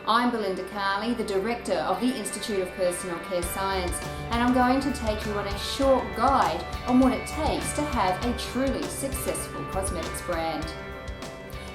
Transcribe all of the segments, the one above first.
I'm Belinda Carley, the Director of the Institute of Personal Care Science, and I'm going to take you on a short guide on what it takes to have a truly successful cosmetics brand.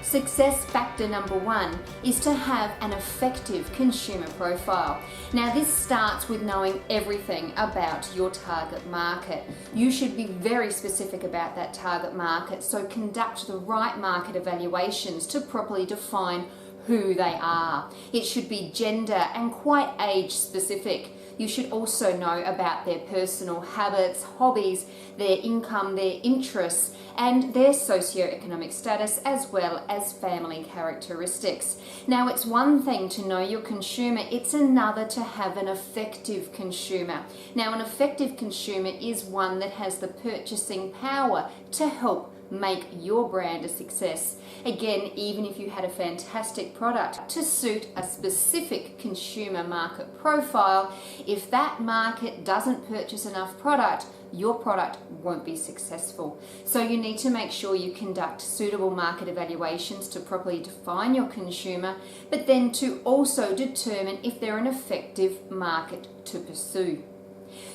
Success factor number 1 is to have an effective consumer profile. Now this starts with knowing everything about your target market. You should be very specific about that target market, so conduct the right market evaluations to properly define who they are. It should be gender and quite age specific. You should also know about their personal habits, hobbies, their income, their interests, and their socioeconomic status, as well as family characteristics. Now, it's one thing to know your consumer, it's another to have an effective consumer. Now, an effective consumer is one that has the purchasing power to help make your brand a success. Again, even if you had a fantastic product to suit a specific consumer market profile, if that market doesn't purchase enough product, your product won't be successful. So you need to make sure you conduct suitable market evaluations to properly define your consumer, but then to also determine if they're an effective market to pursue.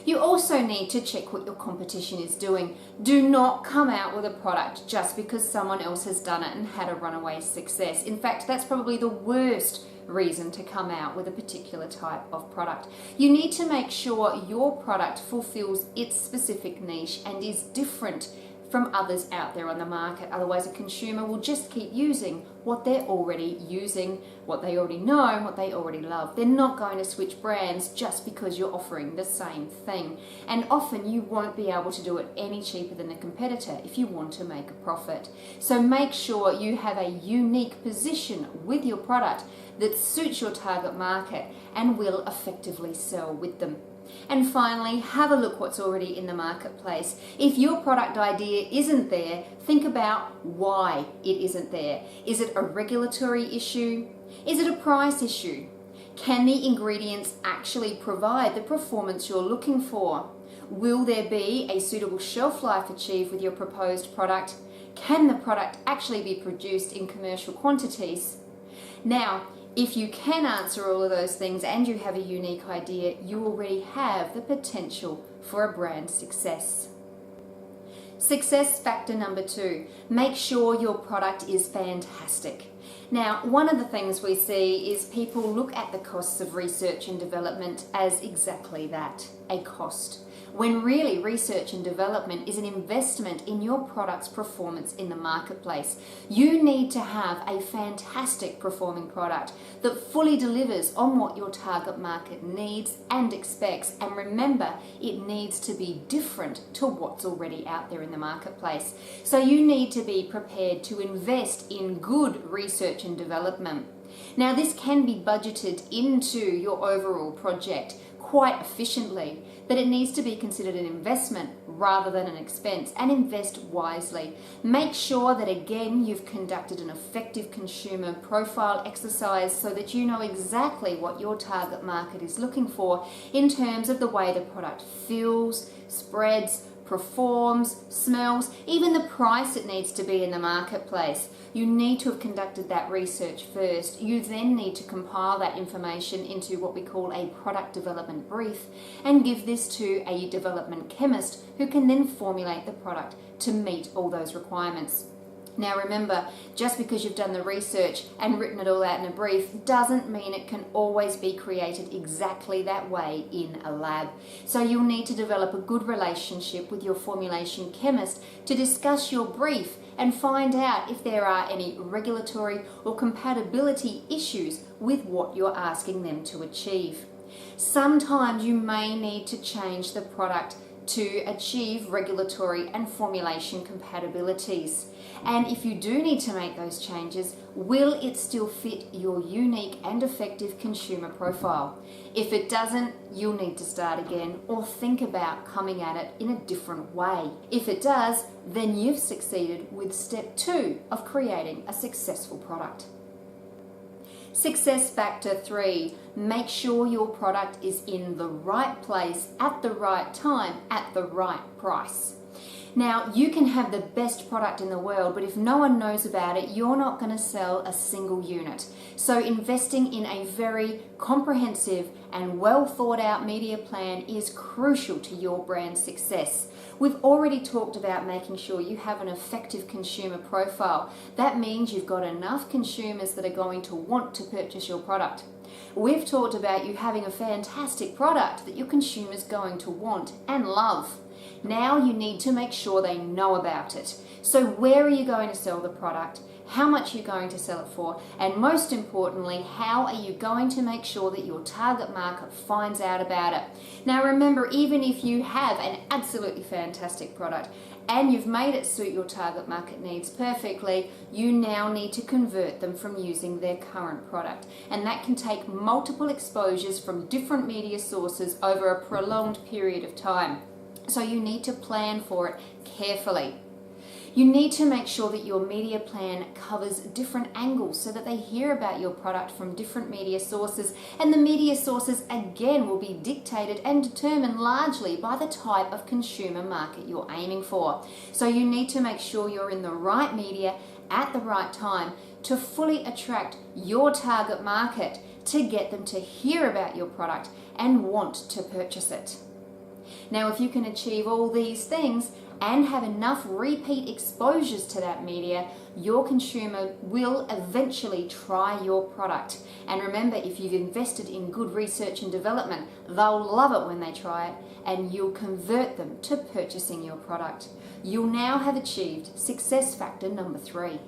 You also need to check what your competition is doing. Do not come out with a product just because someone else has done it and had a runaway success. In fact, that's probably the worst reason to come out with a particular type of product. You need to make sure your product fulfills its specific niche and is different from others out there on the market. Otherwise, a consumer will just keep using what they're already using, what they already know, and what they already love. They're not going to switch brands just because you're offering the same thing. And often you won't be able to do it any cheaper than a competitor if you want to make a profit. So make sure you have a unique position with your product that suits your target market and will effectively sell with them. And finally, have a look what's already in the marketplace. If your product idea isn't there, think about why it isn't there. Is it a regulatory issue? Is it a price issue? Can the ingredients actually provide the performance you're looking for? Will there be a suitable shelf life achieved with your proposed product? Can the product actually be produced in commercial quantities? Now, if you can answer all of those things and you have a unique idea, you already have the potential for a brand success. Success factor number 2, make sure your product is fantastic. Now, one of the things we see is people look at the costs of research and development as exactly that, a cost, when really research and development is an investment in your product's performance in the marketplace. You need to have a fantastic performing product that fully delivers on what your target market needs and expects. And remember, it needs to be different to what's already out there in the marketplace. So you need to be prepared to invest in good research and development. Now, this can be budgeted into your overall project quite efficiently, but it needs to be considered an investment rather than an expense, and invest wisely. Make sure that again you've conducted an effective consumer profile exercise so that you know exactly what your target market is looking for in terms of the way the product feels, spreads, performs, smells, even the price it needs to be in the marketplace. You need to have conducted that research first. You then need to compile that information into what we call a product development brief and give this to a development chemist who can then formulate the product to meet all those requirements. Now remember, just because you've done the research and written it all out in a brief doesn't mean it can always be created exactly that way in a lab. So you'll need to develop a good relationship with your formulation chemist to discuss your brief and find out if there are any regulatory or compatibility issues with what you're asking them to achieve. Sometimes you may need to change the product to achieve regulatory and formulation compatibilities. And if you do need to make those changes, will it still fit your unique and effective consumer profile? If it doesn't, you'll need to start again or think about coming at it in a different way. If it does, then you've succeeded with step 2 of creating a successful product. Success factor 3, make sure your product is in the right place at the right time at the right price. Now, you can have the best product in the world, but if no one knows about it, you're not going to sell a single unit. So investing in a very comprehensive and well thought out media plan is crucial to your brand success. We've already talked about making sure you have an effective consumer profile. That means you've got enough consumers that are going to want to purchase your product. We've talked about you having a fantastic product that your consumer's going to want and love. Now you need to make sure they know about it. So where are you going to sell the product? How much are you going to sell it for? And most importantly, how are you going to make sure that your target market finds out about it? Now remember, even if you have an absolutely fantastic product and you've made it suit your target market needs perfectly, you now need to convert them from using their current product. And that can take multiple exposures from different media sources over a prolonged period of time. So you need to plan for it carefully. You need to make sure that your media plan covers different angles so that they hear about your product from different media sources, and the media sources again will be dictated and determined largely by the type of consumer market you're aiming for. So you need to make sure you're in the right media at the right time to fully attract your target market, to get them to hear about your product and want to purchase it. Now, if you can achieve all these things and have enough repeat exposures to that media, your consumer will eventually try your product. And remember, if you've invested in good research and development, they'll love it when they try it, and you'll convert them to purchasing your product. You'll now have achieved success factor number 3.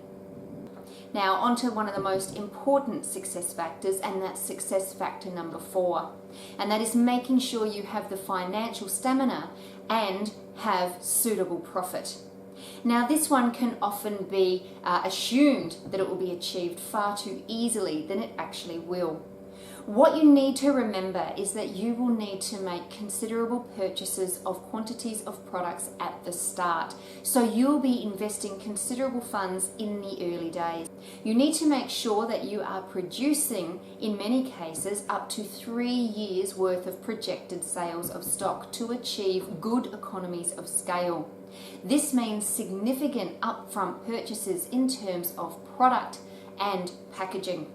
Now, onto one of the most important success factors, and that's success factor number 4. And that is making sure you have the financial stamina and have suitable profit. Now, this one can often be assumed that it will be achieved far too easily than it actually will. What you need to remember is that you will need to make considerable purchases of quantities of products at the start. So you'll be investing considerable funds in the early days. You need to make sure that you are producing, in many cases, up to 3 years worth of projected sales of stock to achieve good economies of scale. This means significant upfront purchases in terms of product and packaging.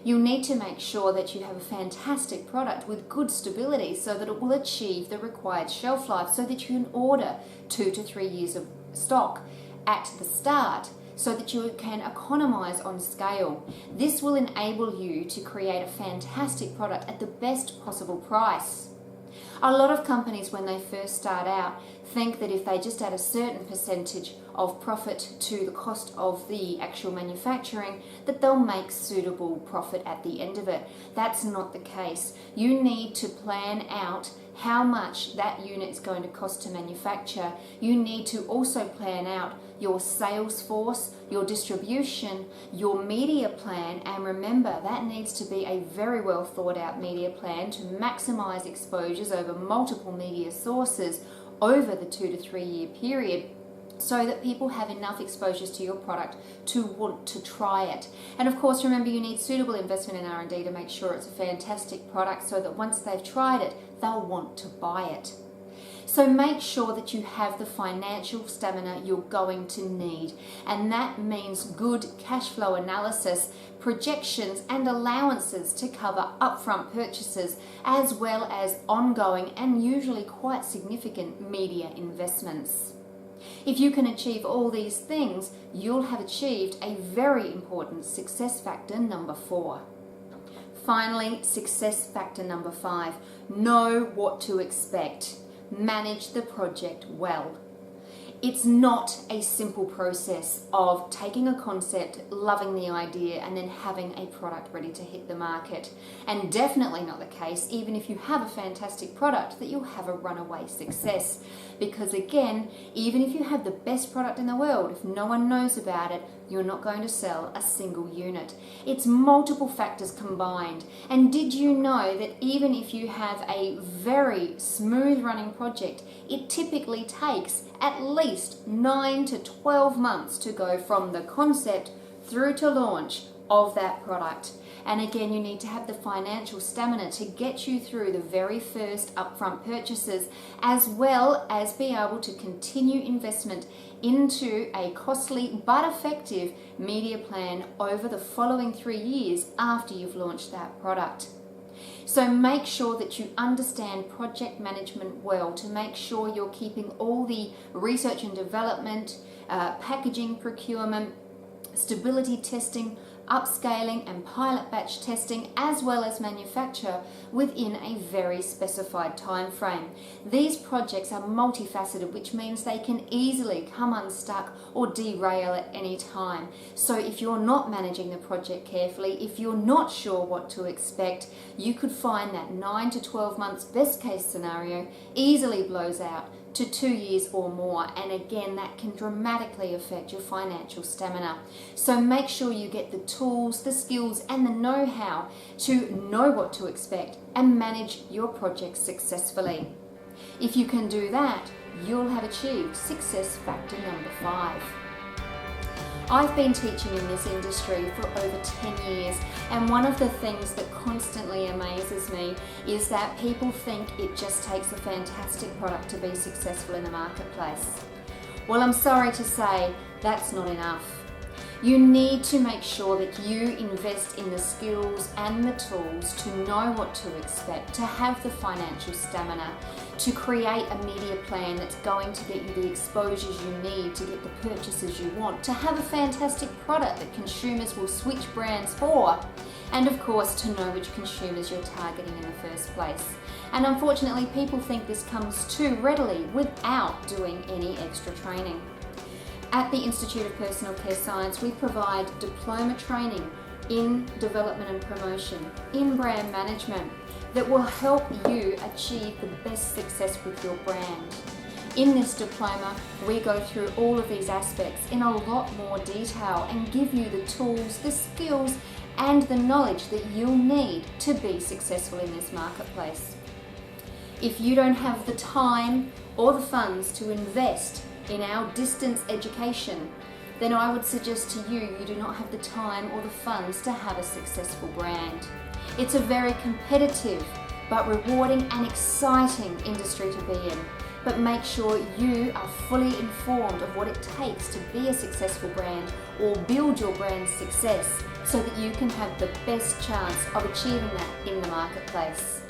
You'll need to make sure that you have a fantastic product with good stability so that it will achieve the required shelf life, so that you can order 2 to 3 years of stock at the start so that you can economize on scale. This will enable you to create a fantastic product at the best possible price. A lot of companies, when they first start out, think that if they just add a certain percentage of profit to the cost of the actual manufacturing, that they'll make suitable profit at the end of it. That's not the case. You need to plan out how much that unit is going to cost to manufacture. You need to also plan out your sales force, your distribution, your media plan, and remember, that needs to be a very well thought out media plan to maximize exposures over multiple media sources over the 2 to 3 year period, so that people have enough exposures to your product to want to try it. And of course, remember, you need suitable investment in R&D to make sure it's a fantastic product so that once they've tried it, they'll want to buy it. So make sure that you have the financial stamina you're going to need, and that means good cash flow analysis, projections and allowances to cover upfront purchases, as well as ongoing and usually quite significant media investments. If you can achieve all these things, you'll have achieved a very important success factor number 4. Finally, success factor number 5. Know what to expect. Manage the project well. It's not a simple process of taking a concept, loving the idea, and then having a product ready to hit the market. And definitely not the case, even if you have a fantastic product, that you'll have a runaway success. Because again, even if you have the best product in the world, if no one knows about it, you're not going to sell a single unit. It's multiple factors combined. And did you know that even if you have a very smooth running project, it typically takes at least 9 to 12 months to go from the concept through to launch of that product. And again, you need to have the financial stamina to get you through the very first upfront purchases, as well as be able to continue investment into a costly but effective media plan over the following 3 years after you've launched that product. So make sure that you understand project management well, to make sure you're keeping all the research and development, packaging, procurement, stability testing, upscaling and pilot batch testing, as well as manufacture within a very specified time frame. These projects are multifaceted, which means they can easily come unstuck or derail at any time. So if you're not managing the project carefully, if you're not sure what to expect, you could find that 9 to 12 months best case scenario easily blows out to 2 years or more, and again, that can dramatically affect your financial stamina. So make sure you get the tools, the skills and the know-how to know what to expect and manage your projects successfully. If you can do that, you'll have achieved success factor number 5. I've been teaching in this industry for over 10 years, and one of the things that constantly amazes me is that people think it just takes a fantastic product to be successful in the marketplace. Well, I'm sorry to say that's not enough. You need to make sure that you invest in the skills and the tools to know what to expect, to have the financial stamina, to create a media plan that's going to get you the exposures you need to get the purchases you want, to have a fantastic product that consumers will switch brands for, and of course to know which consumers you're targeting in the first place. And unfortunately, people think this comes too readily without doing any extra training. At the Institute of Personal Care Science, we provide diploma training in development and promotion, in brand management, that will help you achieve the best success with your brand. In this diploma, we go through all of these aspects in a lot more detail and give you the tools, the skills, and the knowledge that you'll need to be successful in this marketplace. If you don't have the time or the funds to invest in our distance education, then I would suggest to you do not have the time or the funds to have a successful brand. It's a very competitive but rewarding and exciting industry to be in. But make sure you are fully informed of what it takes to be a successful brand or build your brand's success so that you can have the best chance of achieving that in the marketplace.